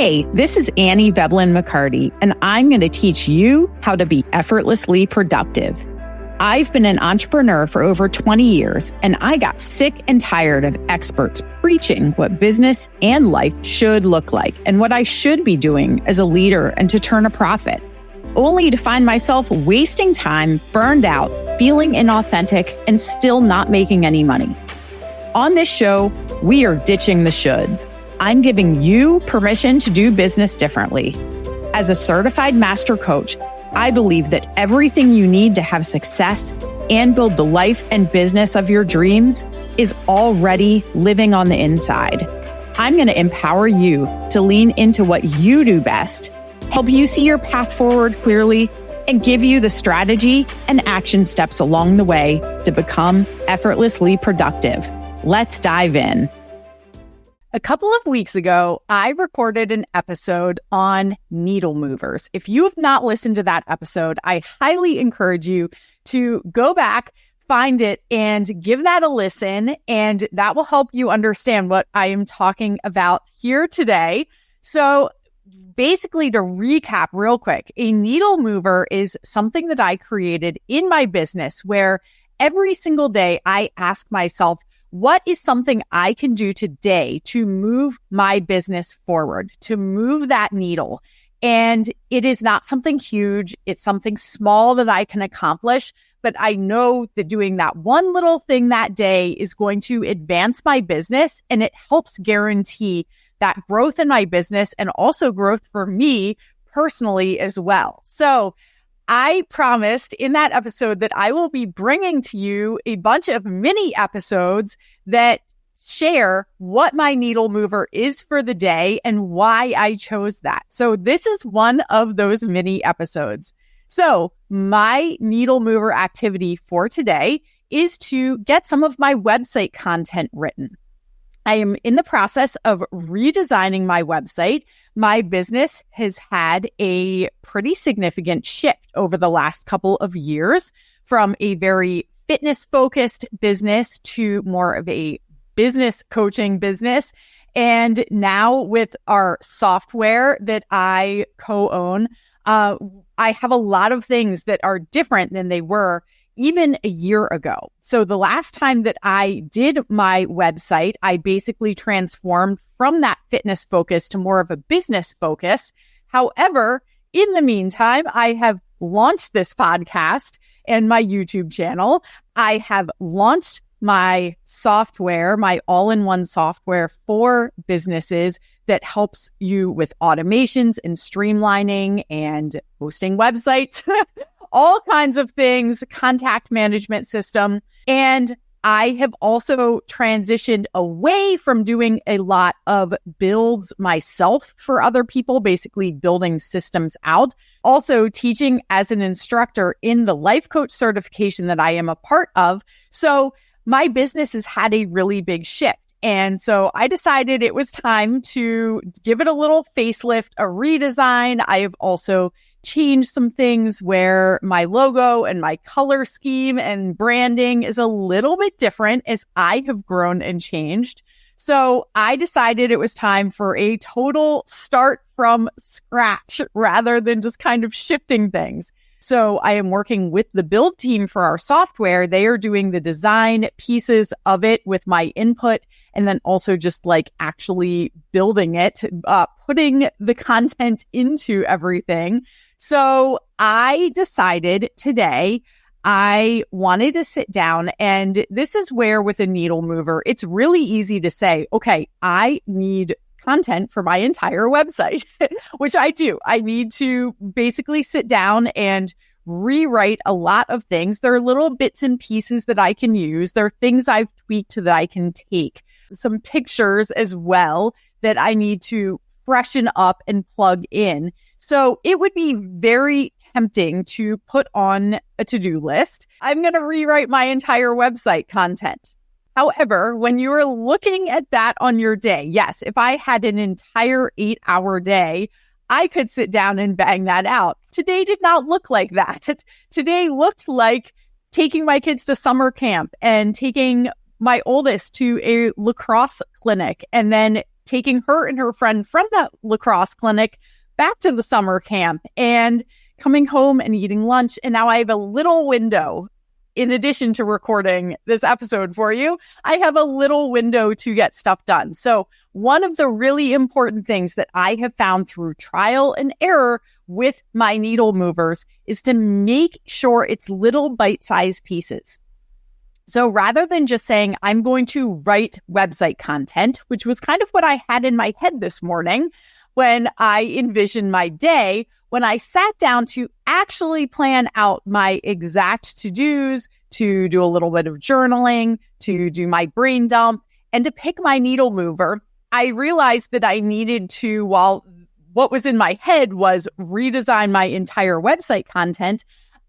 Hey, this is Annie Veblen McCarty, and I'm going to teach you how to be effortlessly productive. I've been an entrepreneur for over 20 years, and I got sick and tired of experts preaching what business and life should look like and what I should be doing as a leader and to turn a profit, only to find myself wasting time, burned out, feeling inauthentic, and still not making any money. On this show, we are ditching the shoulds. I'm giving you permission to do business differently. As a certified master coach, I believe that everything you need to have success and build the life and business of your dreams is already living on the inside. I'm going to empower you to lean into what you do best, help you see your path forward clearly, and give you the strategy and action steps along the way to become effortlessly productive. Let's dive in. A couple of weeks ago, I recorded an episode on needle movers. If you have not listened to that episode, I highly encourage you to go back, find it, and give that a listen, and that will help you understand what I am talking about here today. So basically, to recap real quick, a needle mover is something that I created in my business where every single day I ask myself, what is something I can do today to move my business forward, to move that needle? And it is not something huge. It's something small that I can accomplish. But I know that doing that one little thing that day is going to advance my business, and it helps guarantee that growth in my business and also growth for me personally as well. So I promised in that episode that I will be bringing to you a bunch of mini episodes that share what my needle mover is for the day and why I chose that. So this is one of those mini episodes. So my needle mover activity for today is to get some of my website content written. I am in the process of redesigning my website. My business has had a pretty significant shift over the last couple of years from a very fitness-focused business to more of a business coaching business. And now with our software that I co-own, I have a lot of things that are different than they were even a year ago. So the last time that I did my website, I basically transformed from that fitness focus to more of a business focus. However, in the meantime, I have launched this podcast and my YouTube channel. I have launched my software, my all-in-one software for businesses that helps you with automations and streamlining and hosting websites. All kinds of things, contact management system. And I have also transitioned away from doing a lot of builds myself for other people, basically building systems out. Also teaching as an instructor in the life coach certification that I am a part of. So my business has had a really big shift. And so I decided it was time to give it a little facelift, a redesign. I have also changed some things where my logo and my color scheme and branding is a little bit different as I have grown and changed. So I decided it was time for a total start from scratch rather than just kind of shifting things. So I am working with the build team for our software. They are doing the design pieces of it with my input, and then also just like actually building it, putting the content into everything. So I decided today I wanted to sit down, and this is where with a needle mover, it's really easy to say, okay, I need content for my entire website, which I do. I need to basically sit down and rewrite a lot of things. There are little bits and pieces that I can use. There are things I've tweaked that I can take. Some pictures as well that I need to freshen up and plug in. So it would be very tempting to put on a to-do list. I'm going to rewrite my entire website content. However, when you are looking at that on your day, yes, if I had an entire 8-hour day, I could sit down and bang that out. Today did not look like that. Today looked like taking my kids to summer camp and taking my oldest to a lacrosse clinic and then taking her and her friend from that lacrosse clinic back to the summer camp and coming home and eating lunch. And now I have a little window. In addition to recording this episode for you, I have a little window to get stuff done. So one of the really important things that I have found through trial and error with my needle movers is to make sure it's little bite-sized pieces. So rather than just saying, I'm going to write website content, which was kind of what I had in my head this morning when I envisioned my day, when I sat down to actually plan out my exact to-dos, to do a little bit of journaling, to do my brain dump, and to pick my needle mover, I realized that I needed to, while what was in my head was redesign my entire website content,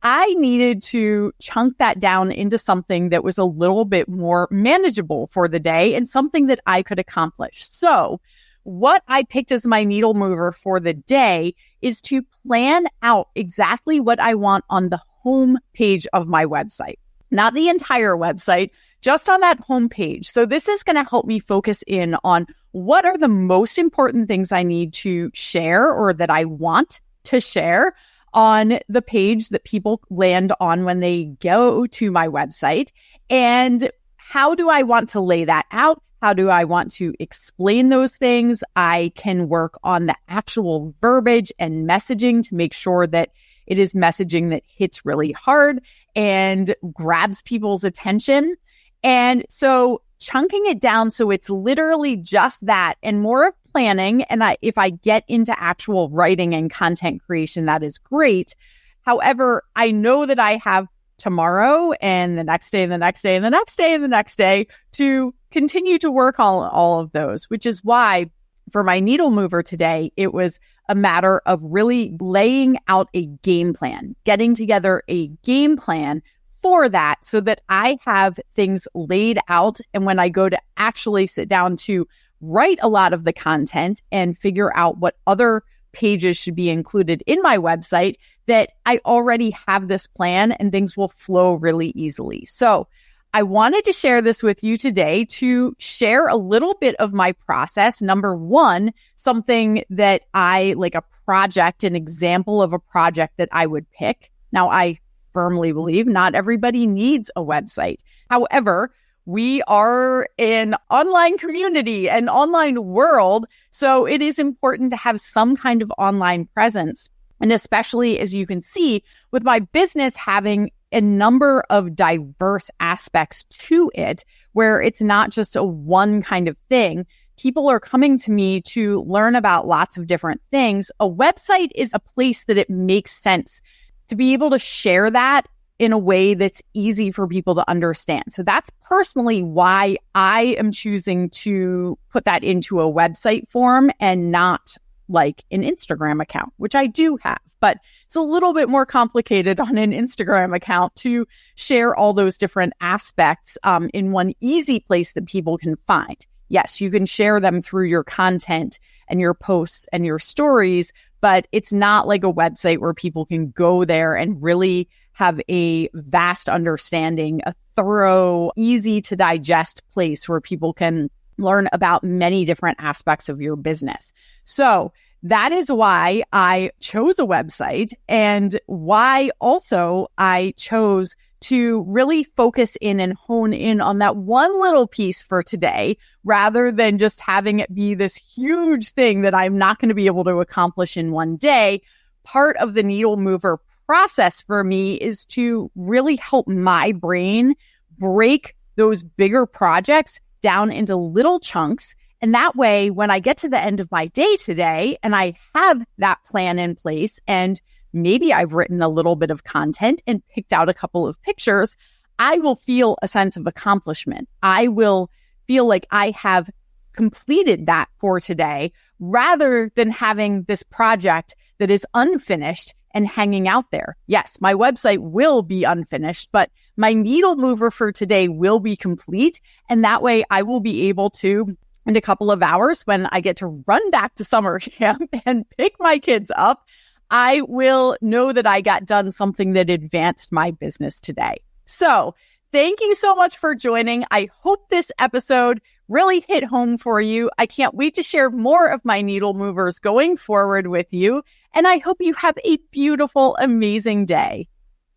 I needed to chunk that down into something that was a little bit more manageable for the day and something that I could accomplish. So what I picked as my needle mover for the day is to plan out exactly what I want on the home page of my website. Not the entire website, just on that home page. So this is going to help me focus in on what are the most important things I need to share or that I want to share on the page that people land on when they go to my website. And how do I want to lay that out? How do I want to explain those things? I can work on the actual verbiage and messaging to make sure that it is messaging that hits really hard and grabs people's attention. And so chunking it down so it's literally just that and more of planning. And if I get into actual writing and content creation, that is great. However, I know that I have tomorrow and the next day and the next day and the next day and the next day to continue to work on all of those, which is why for my needle mover today, it was a matter of really laying out a game plan, getting together a game plan for that so that I have things laid out. And when I go to actually sit down to write a lot of the content and figure out what other pages should be included in my website, that I already have this plan and things will flow really easily. So I wanted to share this with you today to share a little bit of my process. Number one, something that I like a project, an example of a project that I would pick. Now, I firmly believe not everybody needs a website. However, we are an online community, an online world, so it is important to have some kind of online presence. And especially as you can see with my business having a number of diverse aspects to it, where it's not just a one kind of thing. People are coming to me to learn about lots of different things. A website is a place that it makes sense to be able to share that in a way that's easy for people to understand. So that's personally why I am choosing to put that into a website form and not like an Instagram account, which I do have, but it's a little bit more complicated on an Instagram account to share all those different aspects in one easy place that people can find. Yes, you can share them through your content and your posts and your stories, but it's not like a website where people can go there and really have a vast understanding, a thorough, easy to digest place where people can learn about many different aspects of your business. So that is why I chose a website and why also I chose to really focus in and hone in on that one little piece for today, rather than just having it be this huge thing that I'm not going to be able to accomplish in one day. Part of the needle mover process for me is to really help my brain break those bigger projects down into little chunks. And that way, when I get to the end of my day today and I have that plan in place and maybe I've written a little bit of content and picked out a couple of pictures, I will feel a sense of accomplishment. I will feel like I have completed that for today, rather than having this project that is unfinished and hanging out there. Yes, my website will be unfinished, but my needle mover for today will be complete. And that way I will be able to, in a couple of hours, when I get to run back to summer camp and pick my kids up, I will know that I got done something that advanced my business today. So thank you so much for joining. I hope this episode really hit home for you. I can't wait to share more of my needle movers going forward with you. And I hope you have a beautiful, amazing day.